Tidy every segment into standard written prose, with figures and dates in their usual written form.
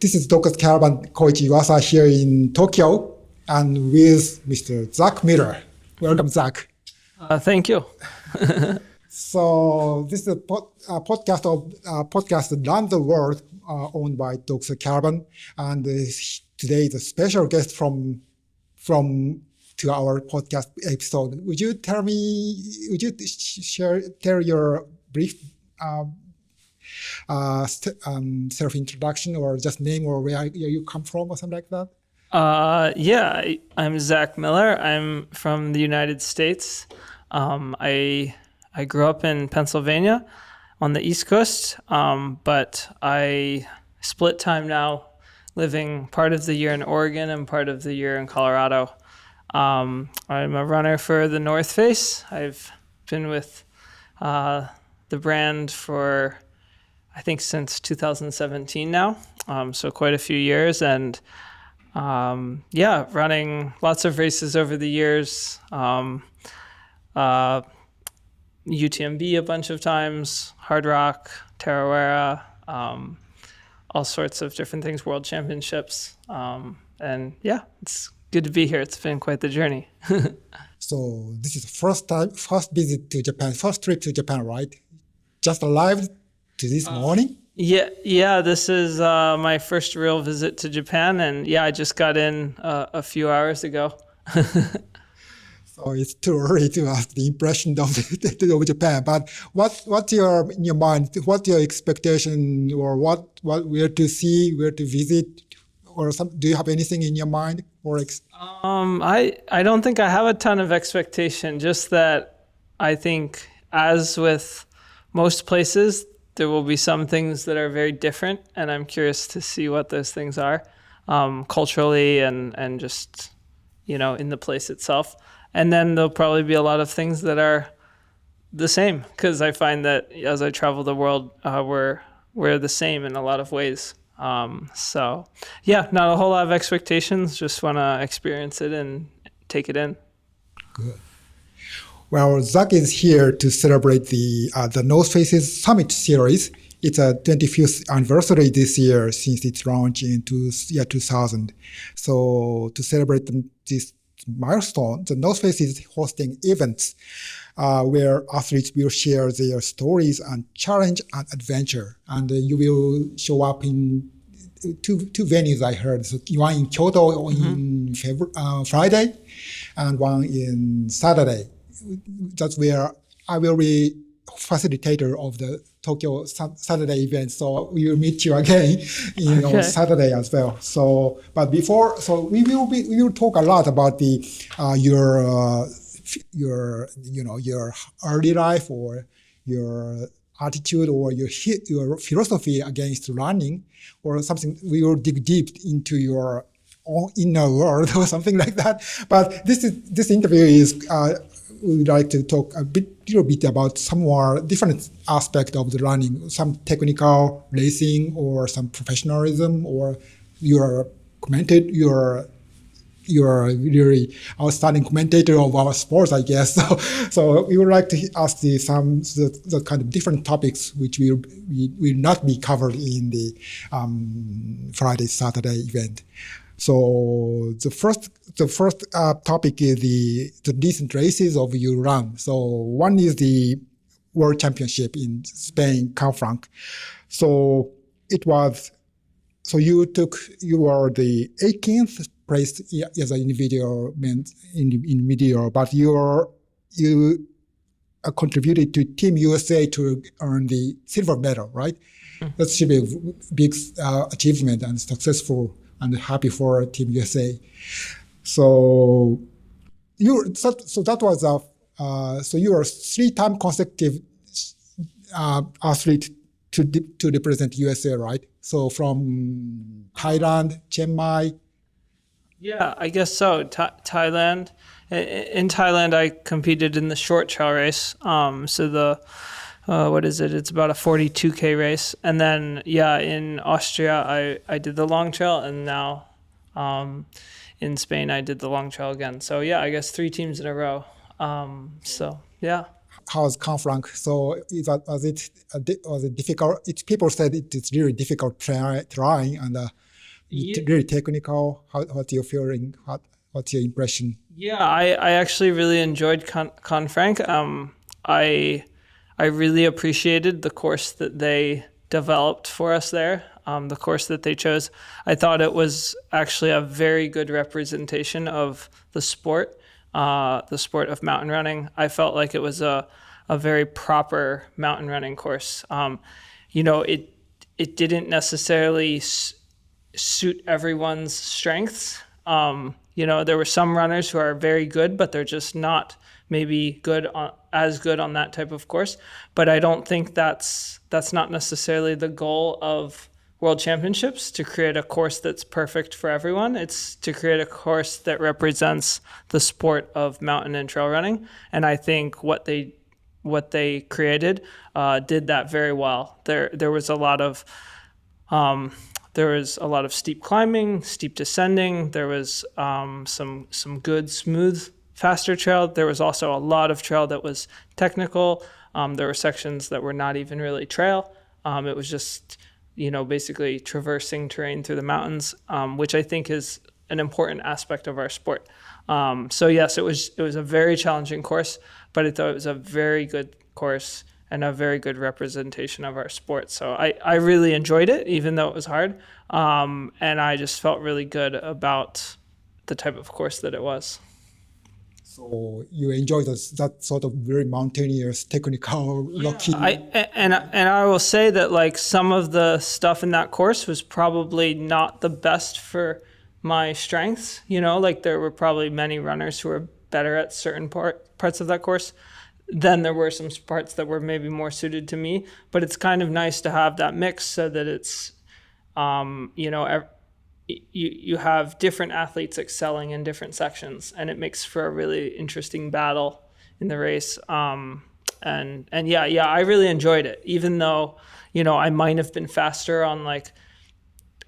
This is Dr. Caravan Koichi Iwasa here in Tokyo and with Mr. Zach Miller. Welcome, Zach. Thank you. So this is a podcast around the world owned by Dr. Caravan, and today is a special guest from to our podcast episode. Would you tell your brief self-introduction, or just name or where you come from or something like that? I'm Zach Miller. I'm from the United States. I grew up in Pennsylvania on the East Coast, but I split time now, living part of the year in Oregon and part of the year in Colorado. I'm a runner for the North Face. I've been with the brand for, I think, since 2017 now, so quite a few years, and running lots of races over the years, UTMB a bunch of times, Hard Rock, Tarawera, all sorts of different things, World Championships, it's good to be here. It's been quite the journey. So this is first visit to Japan, first trip to Japan, right? Just arrived to this morning? Yeah, this is my first real visit to Japan, and I just got in a few hours ago. So it's too early to ask the impression of Japan. But what's in your mind? What's your expectation, or what where to see, where to visit, or do you have anything in your mind? Or I don't think I have a ton of expectation. Just that I think, as with most places, there will be some things that are very different, and I'm curious to see what those things are, culturally and just, in the place itself. And then there'll probably be a lot of things that are the same, because I find that as I travel the world, we're the same in a lot of ways. Not a whole lot of expectations, just want to experience it and take it in. Good. Well, Zach is here to celebrate the North Faces Summit series. It's a 25th anniversary this year since its launch in 2000. So to celebrate this milestone, the North Face is hosting events where athletes will share their stories and challenge and adventure. And you will show up in two venues, I heard. So one in Kyoto in Friday, and one in Saturday. That's where I will be facilitator of the Tokyo Saturday event. So we will meet you again on Saturday as well. So, but before, we will talk a lot about the your early life, or your attitude, or your philosophy against running, or something. We will dig deep into your own inner world or something like that. But this interview is. We would like to talk little bit about some more different aspect of the running, some technical racing, or some professionalism, or your really outstanding commentator of our sports, I guess. So we would like to ask the kind of different topics which will not be covered in the Friday, Saturday event. So the first topic is the recent races of your run. So one is the World Championship in Spain, Canfranc. So it was. So you were the 18th place as an individual, but you contributed to Team USA to earn the silver medal, right? That should be a big achievement and successful. And happy for Team USA. So you are 3-time consecutive athlete to represent USA, right? So from Thailand, Chiang Mai. Yeah, I guess so. Thailand. In Thailand, I competed in the short trail race. So the what is it? It's about a 42K race. And then, in Austria, I did the long trail, and now in Spain, I did the long trail again. So, I guess 3 teams in a row. How's Canfranc? So was it difficult? People said it's really difficult terrain, and really technical. What's your feeling? What's your impression? Yeah, I actually really enjoyed Confranc. I really appreciated the course that they developed for us there, the course that they chose. I thought it was actually a very good representation of the sport of mountain running. I felt like it was a very proper mountain running course. It didn't necessarily suit everyone's strengths. There were some runners who are very good, but they're just not maybe as good on that type of course. But I don't think that's not necessarily the goal of World Championships, to create a course that's perfect for everyone. It's to create a course that represents the sport of mountain and trail running. And I think what they created did that very well. There was a lot of steep climbing, steep descending. There was some good, smooth, faster trail. There was also a lot of trail that was technical. There were sections that were not even really trail. It was just, basically traversing terrain through the mountains, which I think is an important aspect of our sport. So yes, it was a very challenging course, but I thought it was a very good course and a very good representation of our sport. So I really enjoyed it, even though it was hard. And I just felt really good about the type of course that it was. So you enjoyed that sort of very mountaineous, technical, rocky. I will say that like some of the stuff in that course was probably not the best for my strengths. Like there were probably many runners who were better at certain parts of that course. Then there were some parts that were maybe more suited to me, but it's kind of nice to have that mix so that it's, you have different athletes excelling in different sections, and it makes for a really interesting battle in the race. And I really enjoyed it, even though, I might have been faster on like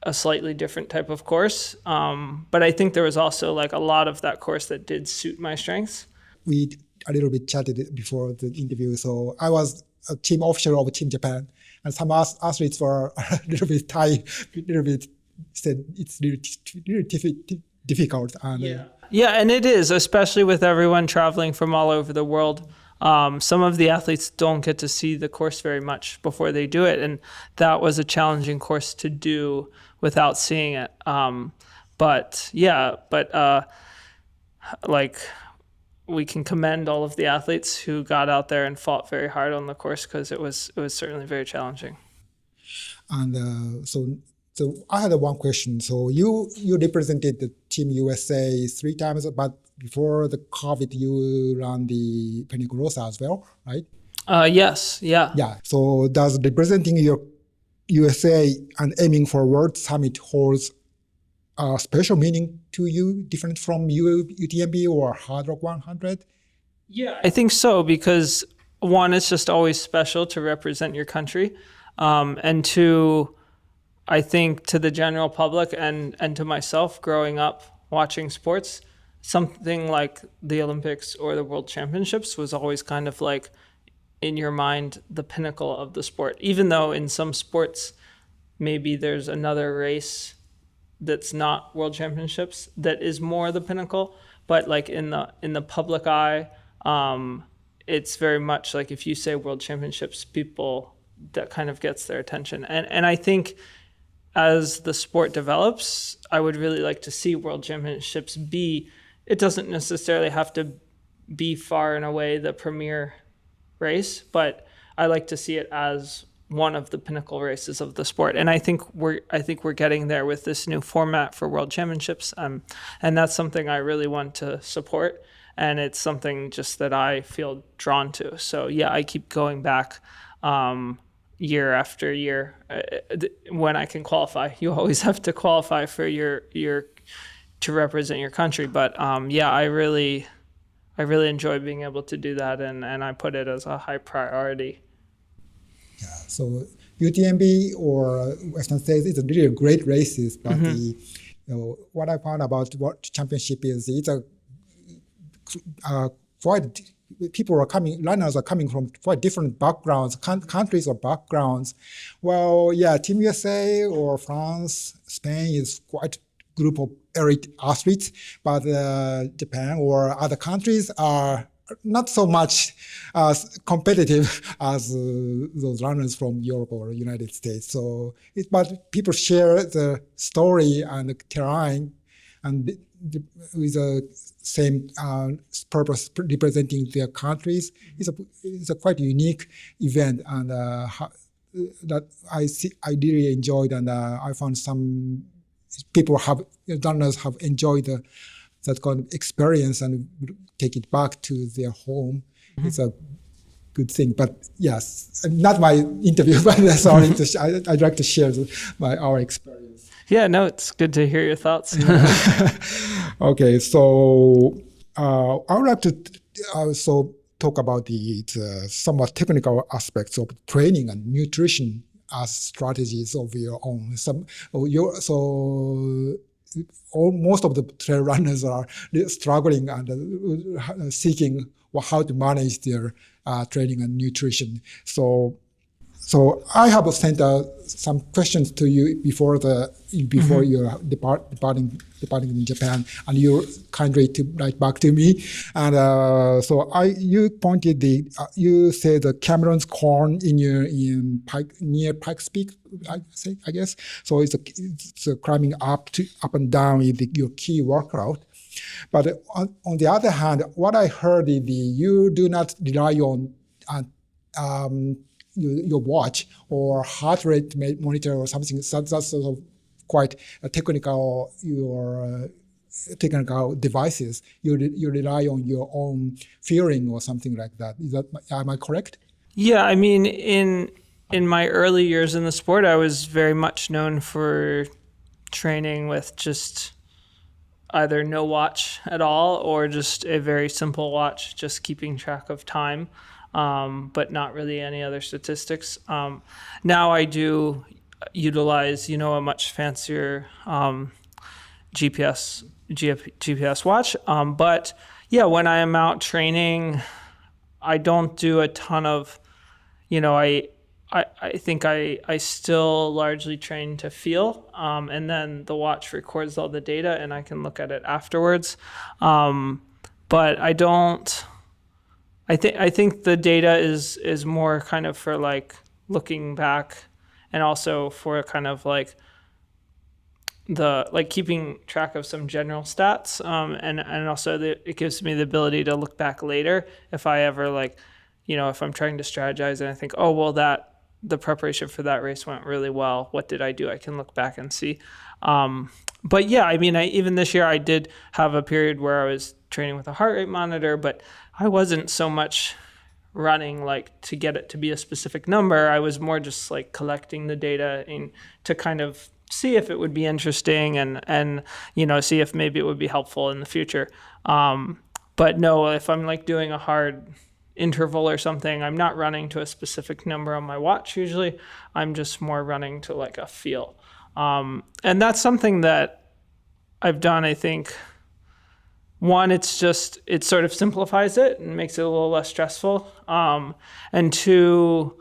a slightly different type of course. But I think there was also like a lot of that course that did suit my strengths. We a little bit chatted before the interview. So I was a team officer of Team Japan, and some athletes were a little bit said it's really difficult. And, and it is, especially with everyone traveling from all over the world. Some of the athletes don't get to see the course very much before they do it, and that was a challenging course to do without seeing it. We can commend all of the athletes who got out there and fought very hard on the course, because it was certainly very challenging. And so I had one question. So you represented the Team USA 3 times, but before the COVID, you ran the Pennygrossa as well, right? Yes, yeah. Yeah. So does representing your USA and aiming for World Summit holds a special meaning to you, different from UTMB or Hard Rock 100? Yeah, I think so, because one, it's just always special to represent your country, and two, I think to the general public and to myself growing up watching sports, something like the Olympics or the World Championships was always kind of like in your mind the pinnacle of the sport, even though in some sports maybe there's another race that's not World Championships that is more the pinnacle. But like in the public eye, it's very much like if you say World Championships, people, that kind of gets their attention. And I think as the sport develops, I would really like to see World Championships it doesn't necessarily have to be far and away the premier race, but I like to see it as one of the pinnacle races of the sport. And I think we're getting there with this new format for World Championships, and that's something I really want to support, and it's something just that I feel drawn to. So yeah, I keep going back year after year when I can qualify. You always have to qualify for your to represent your country, but I really enjoy being able to do that, and I put it as a high priority. Yeah, so UTMB or Western States is really great races, but what I found about World Championship is it's a quite runners are coming from quite different backgrounds, countries or backgrounds. Well, yeah, Team USA or France, Spain is quite group of elite athletes, but Japan or other countries are not so much as competitive as those runners from Europe or United States. So, but people share the story and the terrain, and with the same purpose, representing their countries. It's a quite unique event, and that I really enjoyed, and I found some runners have enjoyed that kind of experience and take it back to their home. Mm-hmm. It's a good thing. But yes, not my interview, but sorry, I'd like to share our experience. Yeah, no, it's good to hear your thoughts. Okay, so I would like to also talk about the somewhat technical aspects of training and nutrition as strategies of your own. Most of the trail runners are struggling and seeking how to manage their training and nutrition. So I have sent some questions to you before you're departing in Japan, and you kindly to write back to me. And you said the Cameron's Corn near Pikes Peak, I guess. So it's climbing up and down is your key workout. But on the other hand, what I heard is you do not rely on your watch or heart rate monitor or something. That's sort of quite a technical devices. You rely on your own feeling or something like that. Am I correct? Yeah, I mean, in my early years in the sport, I was very much known for training with just either no watch at all or just a very simple watch, just keeping track of time. But not really any other statistics. Now I do utilize, a much fancier GPS watch. But yeah, when I am out training, I don't do a ton of, I think I still largely train to feel, and then the watch records all the data and I can look at it afterwards. But I don't. I think the data is more kind of for like looking back, and also for kind of like keeping track of some general stats, and also it gives me the ability to look back later if I ever if I'm trying to strategize and I think, oh well, the preparation for that race went really well. What did I do? I can look back and see. But yeah, I mean, even this year I did have a period where I was training with a heart rate monitor, but I wasn't so much running to get it to be a specific number. I was more just collecting the data to kind of see if it would be interesting and see if maybe it would be helpful in the future. But no, if I'm doing a hard interval or something, I'm not running to a specific number on my watch usually. I'm just more running to a feel. And that's something that I've done, I think. One, it sort of simplifies it and makes it a little less stressful. And two,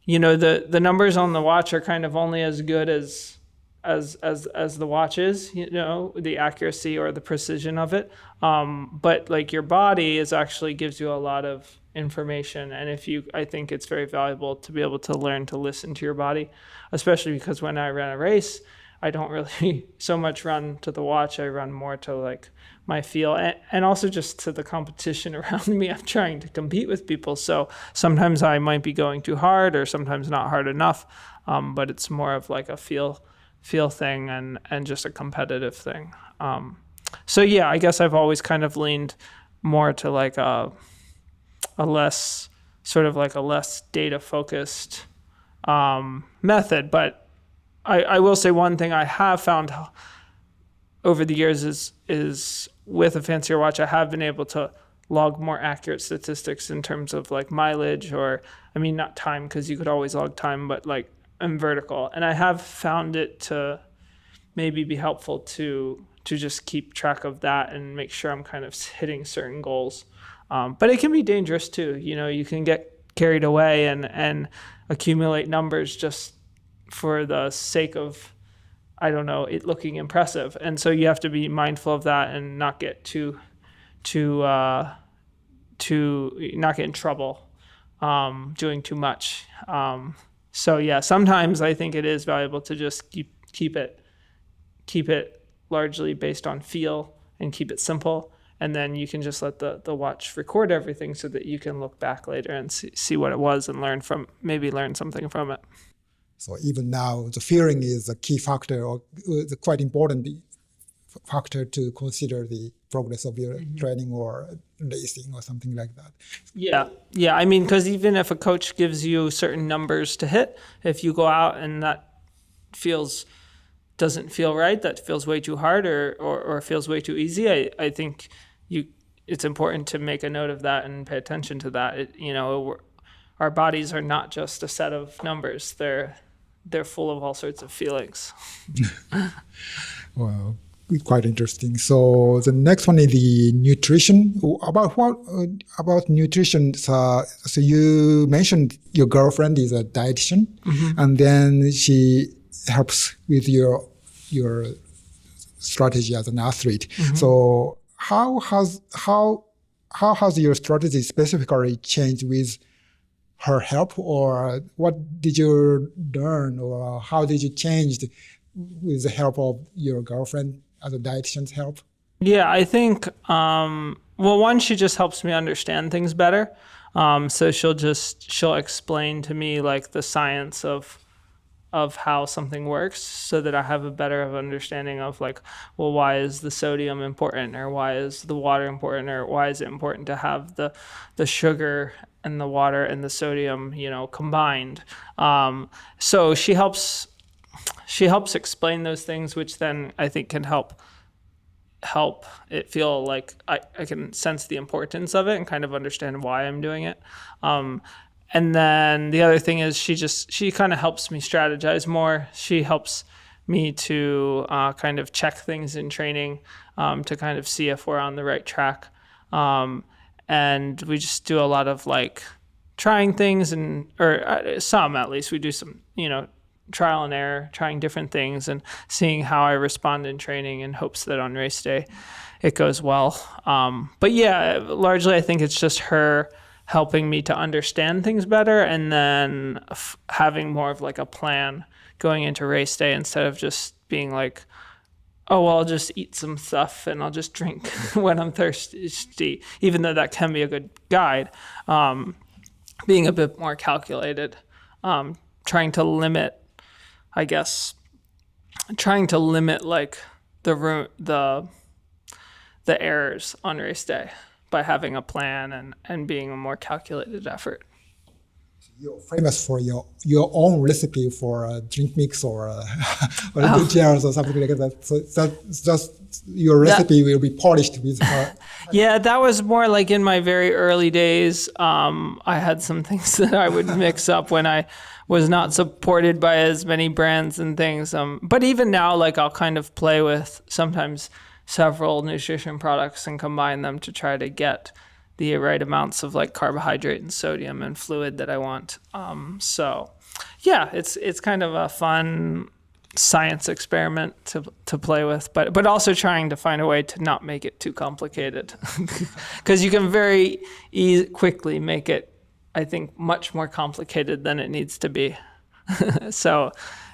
the numbers on the watch are kind of only as good as the watch is, the accuracy or the precision of it. But your body actually gives you a lot of information, and I think it's very valuable to be able to learn to listen to your body, especially because when I ran a race, I don't really so much run to the watch. I run more to my feel and also just to the competition around me. I'm trying to compete with people, so sometimes I might be going too hard or sometimes not hard enough, but it's more of a feel thing and just a competitive thing. So yeah, I guess I've always kind of leaned more to a less data focused method. But I will say one thing I have found over the years is with a fancier watch, I have been able to log more accurate statistics in terms of mileage, or not time, because you could always log time, but and vertical. And I have found it to maybe be helpful to just keep track of that and make sure I'm kind of hitting certain goals. But it can be dangerous too. You can get carried away and accumulate numbers just for the sake of, I don't know, it looking impressive. And so you have to be mindful of that and not get not get in trouble doing too much. So yeah, sometimes I think it is valuable to just keep it largely based on feel and keep it simple. And then you can just let the watch record everything so that you can look back later and see what it was and learn something from it. So even now, the feeling is a key factor or the quite important factor to consider the progress of your training or racing or something like that. Yeah. I mean, because even if a coach gives you certain numbers to hit, if you go out and that doesn't feel right, that feels way too hard or feels way too easy, I think it's important to make a note of that and pay attention to that. Our bodies are not just a set of numbers. They're full of all sorts of feelings. Wow, quite interesting. So the next one is the nutrition. About nutrition? So you mentioned your girlfriend is a dietitian, and then she helps with your strategy as an athlete. So how has your strategy specifically changed with her help, or what did you learn, or how did you change with the help of your girlfriend as a dietitian's help? Yeah, I think, one, she just helps me understand things better. So she'll explain to me like the science of how something works so that I have a better understanding of like, well, why is the sodium important, or why is the water important, or why is it important to have the sugar and the water and the sodium, combined. So she helps explain those things, which then I think can help it feel like I can sense the importance of it and kind of understand why I'm doing it. And then the other thing is she kind of helps me strategize more. She helps me to kind of check things in training to kind of see if we're on the right track. And we just do a lot of like trying things or some, at least we do some, trial and error, trying different things and seeing how I respond in training in hopes that on race day it goes well. But yeah, largely I think it's just her helping me to understand things better, and then having more of like a plan going into race day instead of just being like, oh, well, I'll just eat some stuff and I'll just drink when I'm thirsty, even though that can be a good guide. Being a bit more calculated, trying to limit like the errors on race day by having a plan and being a more calculated effort. You're famous for your own recipe for a drink mix or gels or something like that. So that's just your recipe will be polished with her. Yeah, that was more like in my very early days. I had some things that I would mix up when I was not supported by as many brands and things. But even now, like I'll kind of play with sometimes several nutrition products and combine them to try to get the right amounts of like carbohydrate and sodium and fluid that I want. So yeah, it's kind of a fun science experiment to play with, but also trying to find a way to not make it too complicated, because you can very quickly make it, I think, much more complicated than it needs to be. So,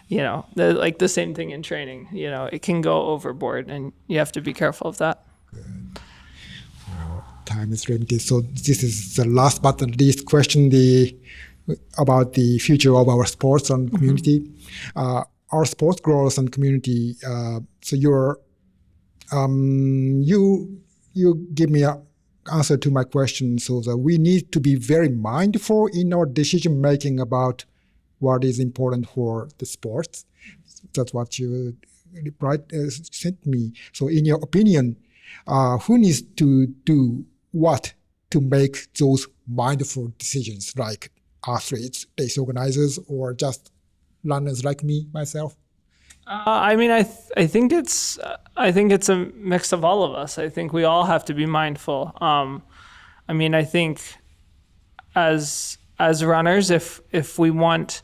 like the same thing in training, it can go overboard and you have to be careful of that. Good. Time is limited, so this is the last but not least question about the future of our sports and community. Our sports growth and community. So you give me an answer to my question. So that we need to be very mindful in our decision making about what is important for the sports. That's what you sent me. So in your opinion, who needs to do what to make those mindful decisions, like athletes, race organizers, or just runners like myself? I mean, I think it's a mix of all of us. I think we all have to be mindful. I mean, I think as runners, if we want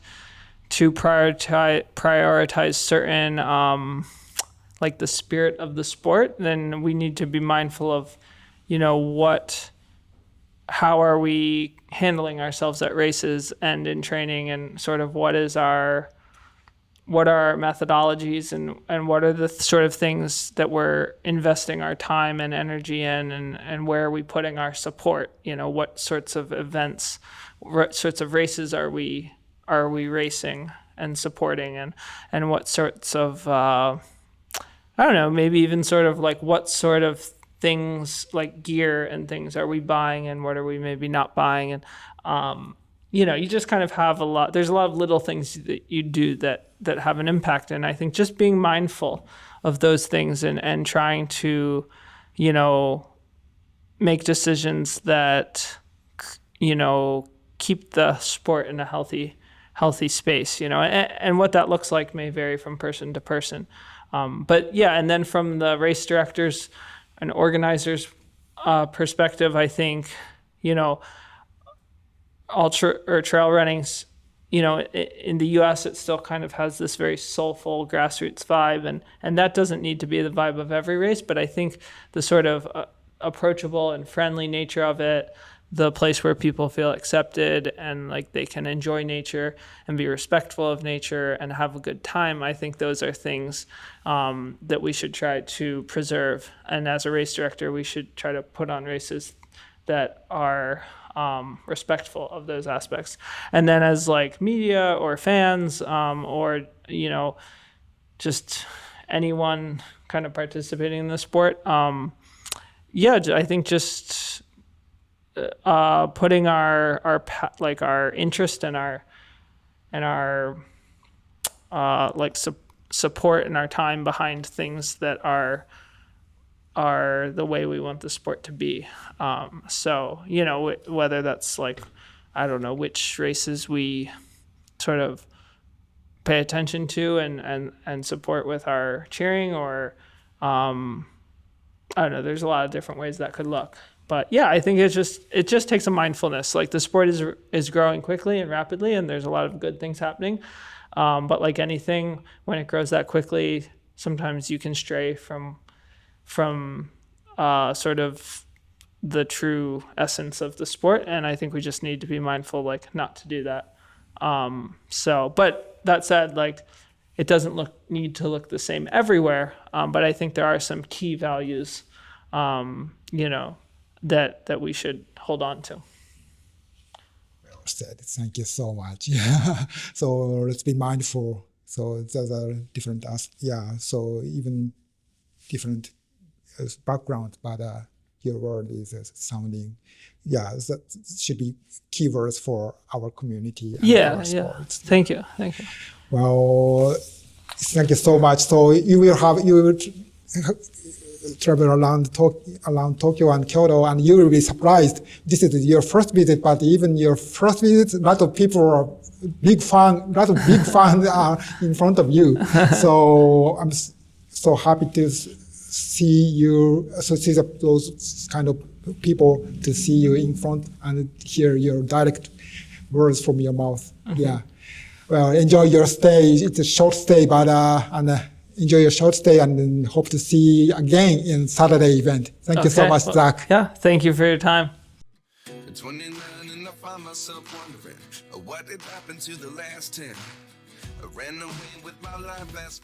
to prioritize certain like the spirit of the sport, then we need to be mindful of, how are we handling ourselves at races and in training, and sort of what are our methodologies, and what are the sort of things that we're investing our time and energy in, and where are we putting our support? What sorts of events, what sorts of races are we racing and supporting, and what sorts of I don't know, maybe even sort of like what sort of things like gear and things are we buying, and what are we maybe not buying, and you just kind of have there's a lot of little things that you do that have an impact. And I think just being mindful of those things, and trying to, make decisions that, keep the sport in a healthy space, and what that looks like may vary from person to person. But yeah, and then from the race directors and organizers perspective, I think, ultra or trail running's, in the US, it still kind of has this very soulful grassroots vibe, and that doesn't need to be the vibe of every race. But I think the sort of approachable and friendly nature of it, the place where people feel accepted and like they can enjoy nature and be respectful of nature and have a good time, I think those are things that we should try to preserve. And as a race director, we should try to put on races that are respectful of those aspects. And then as like media or fans, or just anyone kind of participating in the sport, I think just putting our interest and our support and our time behind things that are the way we want the sport to be. So, whether that's like, I don't know, which races we sort of pay attention to and support with our cheering, or, I don't know, there's a lot of different ways that could look. But yeah, I think it just takes a mindfulness. Like the sport is growing quickly and rapidly, and there's a lot of good things happening. But like anything, when it grows that quickly, sometimes you can stray from sort of the true essence of the sport. And I think we just need to be mindful, like, not to do that. But that said, like, it doesn't need to look the same everywhere. But I think there are some key values, that we should hold on to. Well said. Thank you so much. Yeah. So let's be mindful. So there's a different, so even different background, but your word is sounding, that should be keywords for our community and our sports. Thank you. Well, thank you so much. So you will travel around Tokyo and Kyoto, and you will be surprised. This is your first visit, but even your first visit, a lot of people are big fans are in front of you. So I'm so happy to see those kind of people, to see you in front and hear your direct words from your mouth. Mm-hmm. Yeah. Well, enjoy your stay. It's a short stay, but enjoy your short stay, and hope to see you again in Saturday event. Thank you so much, Zach. Yeah, thank you for your time. 29 and I find myself wondering what did happen to the last 10. I ran away with my life fast.